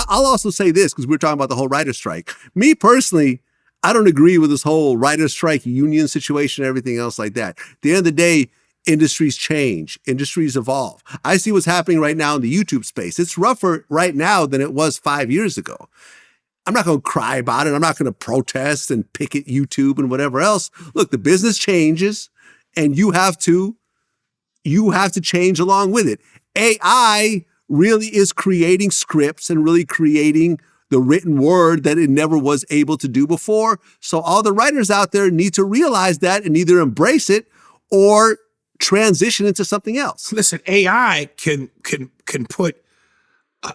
I'll also say this, because we're talking about the whole writer's strike. Me personally, I don't agree with this whole writer's strike union situation and everything else like that. At the end of the day, industries change, industries evolve. I see what's happening right now in the YouTube space. It's rougher right now than it was 5 years ago. I'm not going to cry about it. I'm not going to protest and picket YouTube and whatever else. Look, the business changes and you have to change along with it. AI really is creating scripts and really creating the written word that it never was able to do before. So all the writers out there need to realize that and either embrace it or transition into something else. Listen, AI can put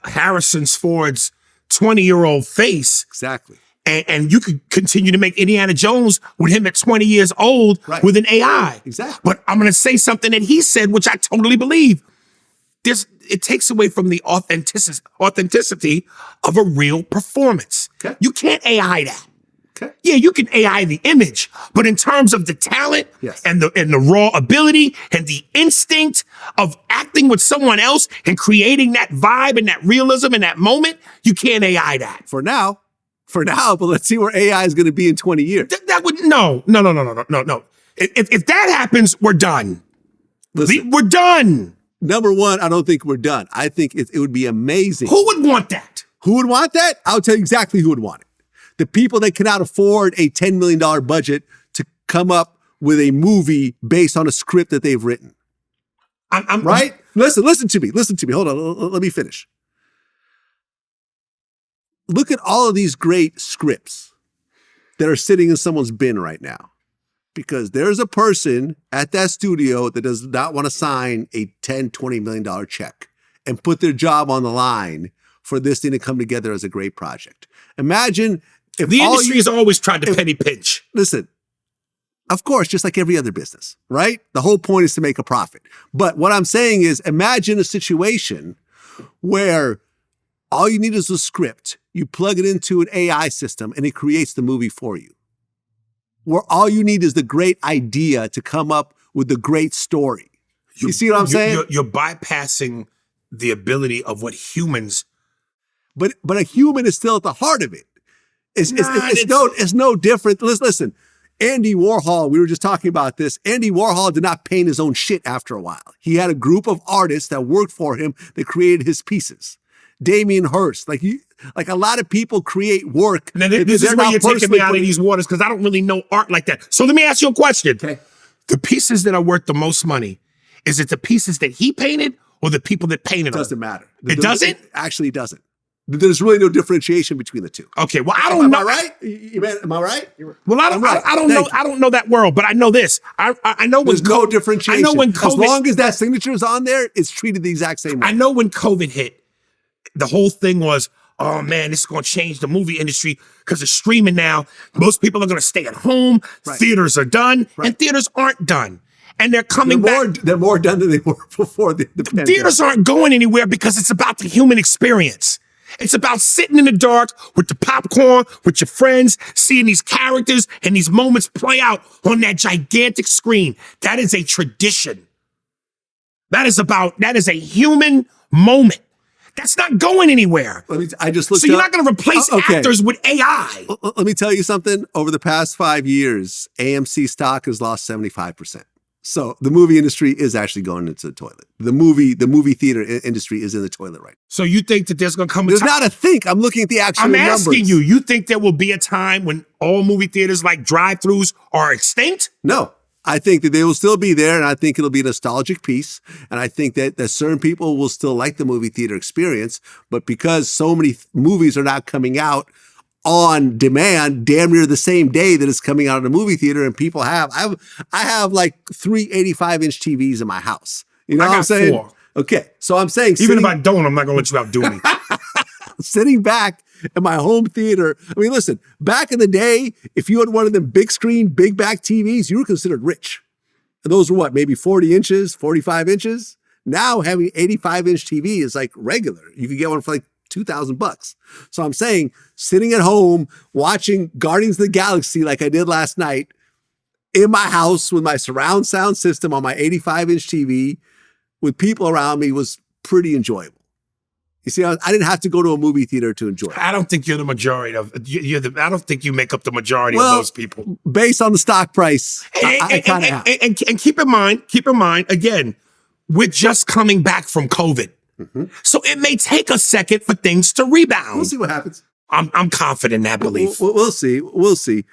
Harrison Ford's 20-year-old face. Exactly. And you could continue to make Indiana Jones with him at 20 years old with an AI. Exactly. But I'm going to say something that he said, which I totally believe. It takes away from the authenticity of a real performance. Okay. You can't AI that. Okay. Yeah, you can AI the image, but in terms of the talent and the raw ability and the instinct of acting with someone else and creating that vibe and that realism in that moment, you can't AI that. For now, but let's see where AI is going to be in 20 years. That would no. If that happens, we're done. Listen, We're done. Number one, I don't think we're done. I think it would be amazing. Who would want that? Who would want that? I'll tell you exactly who would want it. The people that cannot afford a $10 million budget to come up with a movie based on a script that they've written. Right? Listen to me. Hold on. Let me finish. Look at all of these great scripts that are sitting in someone's bin right now. Because there's a person at that studio that does not want to sign a $10, $20 million check and put their job on the line for this thing to come together as a great project. Imagine if the industry has always tried to penny pinch. Listen, of course, just like every other business, right? The whole point is to make a profit. But what I'm saying is, imagine a situation where all you need is a script. You plug it into an AI system and it creates the movie for you. Where all you need is the great idea to come up with the great story. You see what I'm saying? You're bypassing the ability of what humans. But a human is still at the heart of it. It's no different. Listen, Andy Warhol, we were just talking about this. Andy Warhol did not paint his own shit after a while. He had a group of artists that worked for him that created his pieces. Damien Hirst, like a lot of people create work. Now, this is where you're taking me out of these waters because I don't really know art like that. So let me ask you a question. Okay. The pieces that are worth the most money, is it the pieces that he painted or the people that painted them? It doesn't matter. It doesn't? It actually doesn't. There's really no differentiation between the two. Okay, well, I don't know. Am I right? Am I right? Well, I don't know. I don't know that world, but I know this. I know there's no differentiation. I know when COVID, as long as that signature is on there, it's treated the exact same way. I know when COVID hit, the whole thing was, oh man, this is going to change the movie industry because it's streaming now. Most people are going to stay at home. Right. Theaters are done, and theaters aren't done. And they're coming back. They're more done than they were before the pandemic. Theaters aren't going anywhere because it's about the human experience. It's about sitting in the dark with the popcorn, with your friends, seeing these characters and these moments play out on that gigantic screen. That is a tradition. That is a human moment. That's not going anywhere. I just looked so you're not going to replace actors with AI. Let me tell you something. Over the past 5 years, AMC stock has lost 75%. So the movie industry is actually going into the toilet. The movie theater industry is in the toilet right now. So you think that there's going to come a time? There's not a think. I'm looking at the actual numbers. I'm asking you. You think there will be a time when all movie theaters like drive-thrus are extinct? No. I think that they will still be there, and I think it'll be a nostalgic piece. And I think that certain people will still like the movie theater experience. But because so many movies are not coming out on demand, damn near the same day that it's coming out of the movie theater, and people I have like 3 85-inch TVs in my house. You know what I'm saying? 4. Okay, so I'm saying, even if I don't, I'm not gonna let you outdo me. Sitting back in my home theater. I mean, listen, back in the day, if you had one of them big screen, big back TVs, you were considered rich. And those were what, maybe 40 inches, 45 inches? Now having 85-inch TV is like regular. You could get one for like $2,000. So I'm saying, sitting at home, watching Guardians of the Galaxy like I did last night in my house with my surround sound system on my 85-inch TV with people around me was pretty enjoyable. You see, I didn't have to go to a movie theater to enjoy it. I don't think you're the majority of. I don't think you make up the majority of those people. Based on the stock price, I kind of have. And keep in mind, again, we're just coming back from COVID. So it may take a second for things to rebound. We'll see what happens. I'm confident in that belief. We'll see. We'll see.